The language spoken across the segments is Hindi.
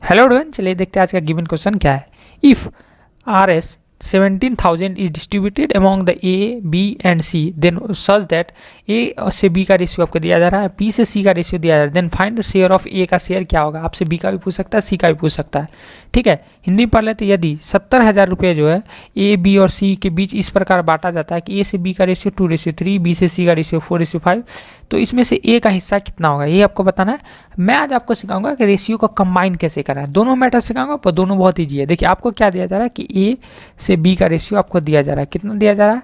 हेलो एवरीवन, चलिए देखते हैं आज का गिवन क्वेश्चन क्या है। If RS 17,000 is distributed among the A B and C then such that A से बी का रेशियो आपको दिया जा रहा है, बी से सी का रेशियो दिया जा रहा है, then find the share of A का शेयर क्या होगा। आपसे बी का भी पूछ सकता है, सी का भी पूछ सकता है। ठीक है, हिंदी में पढ़ लेते। यदि 70,000 रुपये जो है ए बी और सी के बीच इस प्रकार बांटा जाता है कि ए से बी का रेशियो 2:3, बी से सी का रेशियो 4:5, तो इसमें से ए का हिस्सा कितना होगा ये आपको बताना है। मैं आज आपको सिखाऊंगा कि रेशियो को कंबाइन कैसे करना है। दोनों मैटर सिखाऊंगा पर दोनों बहुत ईजी है। देखिए आपको क्या दिया जा रहा है कि ए से बी का रेशियो आपको दिया जा रहा है, कितना दिया जा रहा है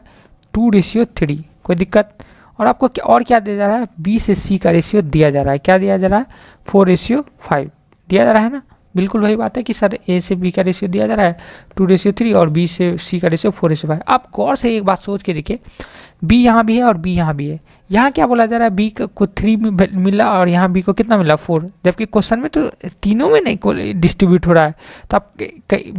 2:3, कोई दिक्कत। और आपको और क्या दिया जा रहा है, बी से सी का रेशियो दिया जा रहा है, क्या दिया जा रहा है 4:5 दिया जा रहा है ना। बिल्कुल वही बात है कि सर ए से बी का रेशियो दिया जा रहा है 2:3 और बी से सी का रेशियो 4:5। आप गौर से एक बात सोच के देखिए, बी यहाँ भी है और बी यहाँ भी है। यहाँ क्या बोला जा रहा है, बी को 3 मिला और यहाँ बी को कितना मिला 4, जबकि क्वेश्चन में तो तीनों में नहीं डिस्ट्रीब्यूट हो रहा है। तो आप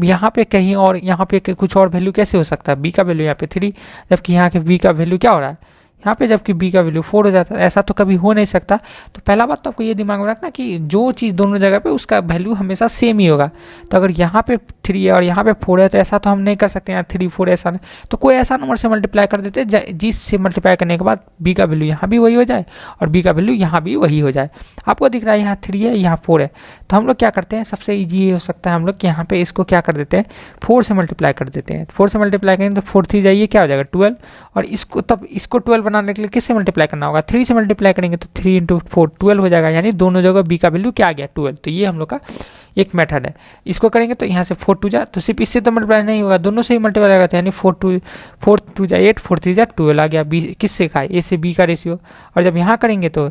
यहाँ पे कहीं और यहाँ पे कुछ और वैल्यू कैसे हो सकता है, बी का वैल्यू यहाँ पे 3 जबकि यहाँ के बी का वैल्यू क्या हो रहा है यहाँ पे, जबकि बी का वैल्यू 4 हो जाता है। ऐसा तो कभी हो नहीं सकता। तो पहला बात तो आपको ये दिमाग में रखना कि जो चीज़ दोनों जगह पे उसका वैल्यू हमेशा सेम ही होगा। तो अगर यहाँ पे 3 है और यहाँ पे 4 है तो ऐसा तो हम नहीं कर सकते यहाँ 3 4 ऐसा नहीं, तो कोई ऐसा नंबर से मल्टीप्लाई कर देते जिससे मल्टीप्लाई करने के बाद बी का वैल्यू यहाँ भी वही हो जाए और बी का वैल्यू यहाँ भी वही हो जाए। आपको दिख रहा है यहाँ 3 है यहाँ 4 है, तो हम लोग क्या करते हैं, सबसे ईजी ये हो सकता है हम लोग यहाँ पे इसको क्या कर देते हैं 4 से मल्टीप्लाई कर देते हैं। 4 से मल्टीप्लाई करेंगे तो 4 3 जाइए क्या हो जाएगा 12, और इसको तब इसको 12 बनाने के लिए किससे मल्टीप्लाई करना होगा 3 से मल्टीप्लाई करेंगे तो 3 × 4 12 हो जाएगा, यानी दोनों जगह बी का वैल्यू क्या आ गया 12। तो ये हम लोग का एक मेथड है। इसको करेंगे तो यहाँ से 4 2 जा, तो सिर्फ इससे तो मल्टीप्लाई नहीं होगा, दोनों से ही मल्टीप्लाई होगा, यानी 4 2 जा 8 4 3 जा 12 आ गया। बी किससे का, ए से बी का रेशियो। और जब यहाँ करेंगे तो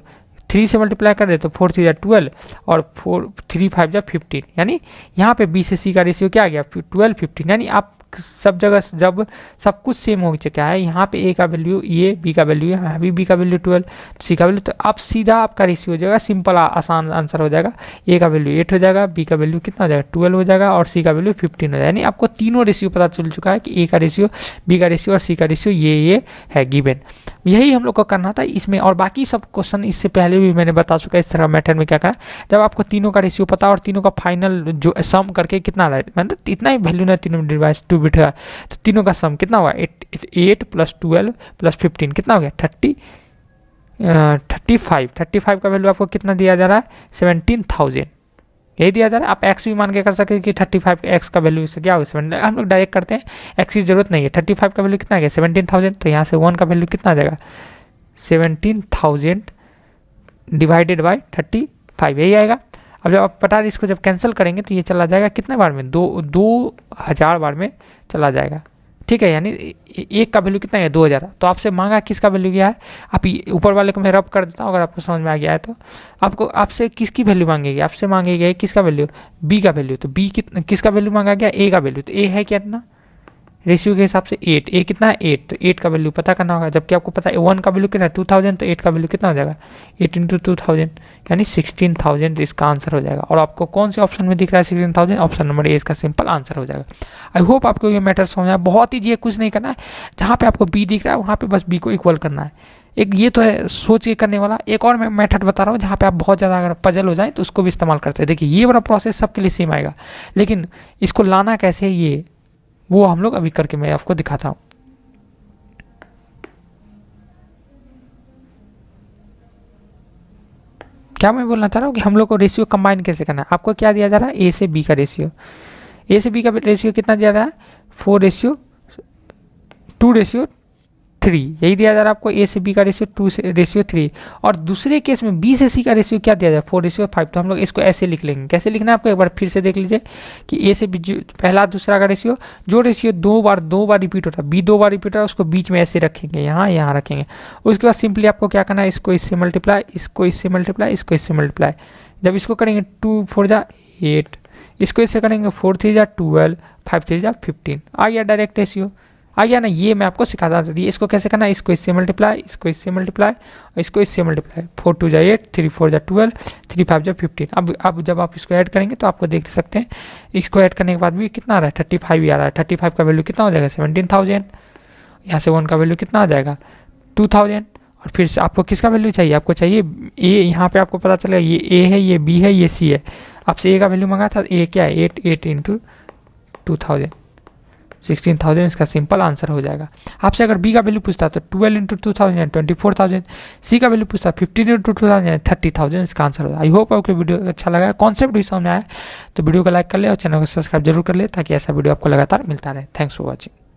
3 से मल्टीप्लाई कर दे तो 4 3 जा 12 और 4 3 5 जा 15, यानी यहाँ पे बी से सी का रेशियो क्या आ गया 12 15। यानी आप सब जगह जब सब कुछ सेम हो चुका है, यहाँ पे ए का वैल्यू ये, बी का वैल्यू यहाँ भी बी का वैल्यू 12, सी का वैल्यू, तो आप सीधा आपका रेशियो हो जाएगा, सिंपल आसान आंसर हो जाएगा। ए का वैल्यू 8 हो जाएगा, बी का वैल्यू कितना हो जाएगा 12 हो जाएगा और सी का वैल्यू 15 हो जाएगा। यानी आपको तीनों रेशियो पता चल चुका है कि ए का रेशियो, बी का रेशियो और सी का रेशियो ये है गिवन। यही हम लोग को करना था इसमें, और बाकी सब क्वेश्चन इससे पहले भी मैंने बता चुका है इस तरह मेथड में क्या करना। जब आपको तीनों का रेशियो पता और तीनों का फाइनल जो सम करके कितना रहा है, मतलब इतना ही वैल्यू ना, तीनों डिवाइस 2 बिट है, तो तीनों का सम कितना हुआ 8 + 12 + 15 कितना हो गया 35 का वैल्यू आपको कितना दिया जा रहा है 17,000 यही दिया जा रहा है। आप एक्स भी मान के कर सकते हैं कि 35 एक्स का वैल्यू क्या होगा 7, हम लोग डायरेक्ट करते हैं, एक्स की जरूरत नहीं है। 35 का वैल्यू कितना आ गया 17,000, तो यहाँ से 1 का वैल्यू कितना आ जाएगा 17,000 डिवाइडेड बाई 35 यही आएगा। अब जब आप पटा इसको जब कैंसिल करेंगे तो ये चला जाएगा कितने बार में 2000 बार में चला जाएगा। ठीक है, यानी एक का वैल्यू कितना है 2000। तो आपसे मांगा किसका वैल्यू क्या है, आप ऊपर वाले को मैं रब कर देता हूँ अगर आपको समझ में आ गया है तो। आपको आपसे किसकी वैल्यू मांगेगी, आपसे मांगेगी किसका वैल्यू बी का वैल्यू, तो बी किसका वैल्यू मांगा गया ए का वैल्यू, तो ए है कितना रेशियो के हिसाब से 8, ए कितना है 8, तो 8 का वैल्यू पता करना होगा। जबकि आपको पता है 1 का वैल्यू कितना है 2000, तो 8 का वैल्यू कितना हो जाएगा 8 × 2000 यानी 16,000 इसका आंसर हो जाएगा। और आपको कौन से ऑप्शन में दिख रहा है 16,000, ऑप्शन नंबर ए इसका सिंपल आंसर हो जाएगा। आई होप आपको ये मैटर समझ आया, बहुत ईजी है, कुछ नहीं करना है। जहाँ पे आपको बी दिख रहा है वहाँ पे बस बी को इक्वल करना है। एक ये तो है सोच के करने वाला, एक और मैं मेथड बता रहा हूँ जहाँ पे आप बहुत ज़्यादा अगर पजल हो जाए तो उसको भी इस्तेमाल करते हैं। देखिए ये वाला प्रोसेस सबके लिए सेम आएगा, लेकिन इसको लाना कैसे ये वो हम लोग अभी करके मैं आपको दिखाता हूं। क्या मैं बोलना चाह रहा हूँ कि हम लोग को रेशियो कंबाइन कैसे करना है। आपको क्या दिया जा रहा है ए से बी का रेशियो, ए से बी का रेशियो कितना दिया जा रहा है 4:2:3 यही दिया जा रहा है आपको। ए से बी का रेशियो 2:3, और दूसरे केस में बी से सी का रेशियो क्या दिया जाए 4:5। तो हम लोग इसको ऐसे लिख लेंगे, कैसे लिखना है आपको एक बार फिर से देख लीजिए कि ए से बी पहला दूसरा का रेशियो, जो रेशियो दो बार रिपीट होता है, बी 2 बार रिपीट होता है, उसको बीच में ऐसे रखेंगे, यहाँ रखेंगे। उसके बाद सिंपली आपको क्या करना है, इसको इससे मल्टीप्लाई, इसको इससे मल्टीप्लाई, इसको इससे मल्टीप्लाई। जब इसको करेंगे 2 4 जा 8, इसको इससे करेंगे 4 3 जा 12, 5 3 जा 15 आ गया डायरेक्ट रेशियो आ गया ना। ये मैं आपको सिखाता था, इसको कैसे करना है, इसको इससे मल्टीप्लाई, इसको इससे मल्टीप्लाई और इसको इससे मल्टीप्लाई। 4 2 जा 8, 3 4 जा 12, 3 5 जा 15। अब जब आप इसको ऐड करेंगे तो आपको देख सकते हैं इसको ऐड करने के बाद भी कितना आ रहा है 35 ही आ रहा है। 35 का वैल्यू कितना हो जाएगा 17,000, यहाँ से 1 का वैल्यू कितना आ जाएगा 2000, और फिर से आपको किसका वैल्यू चाहिए, आपको चाहिए ए। यहाँ पे आपको पता चलेगा ये ए है, ये बी है, ये सी है। आपसे ए का वैल्यू मांगा था, ए क्या है 8 इंटू 2000 16,000 इसका सिंपल आंसर हो जाएगा। आपसे अगर बी का वैल्यू पूछता तो 12 इंटू 2000 24,000, सी का वैल्यू पूछता 15 इंटू 2000 30,000 इसका आंसर होगा। आई होप आपको वीडियो अच्छा लगा, कॉन्सेप्ट भी समझ में आया तो वीडियो को लाइक कर ले और चैनल को सब्सक्राइब जरूर कर ले ताकि ऐसा वीडियो आपको लगातार मिलता रहे। Thanks for watching.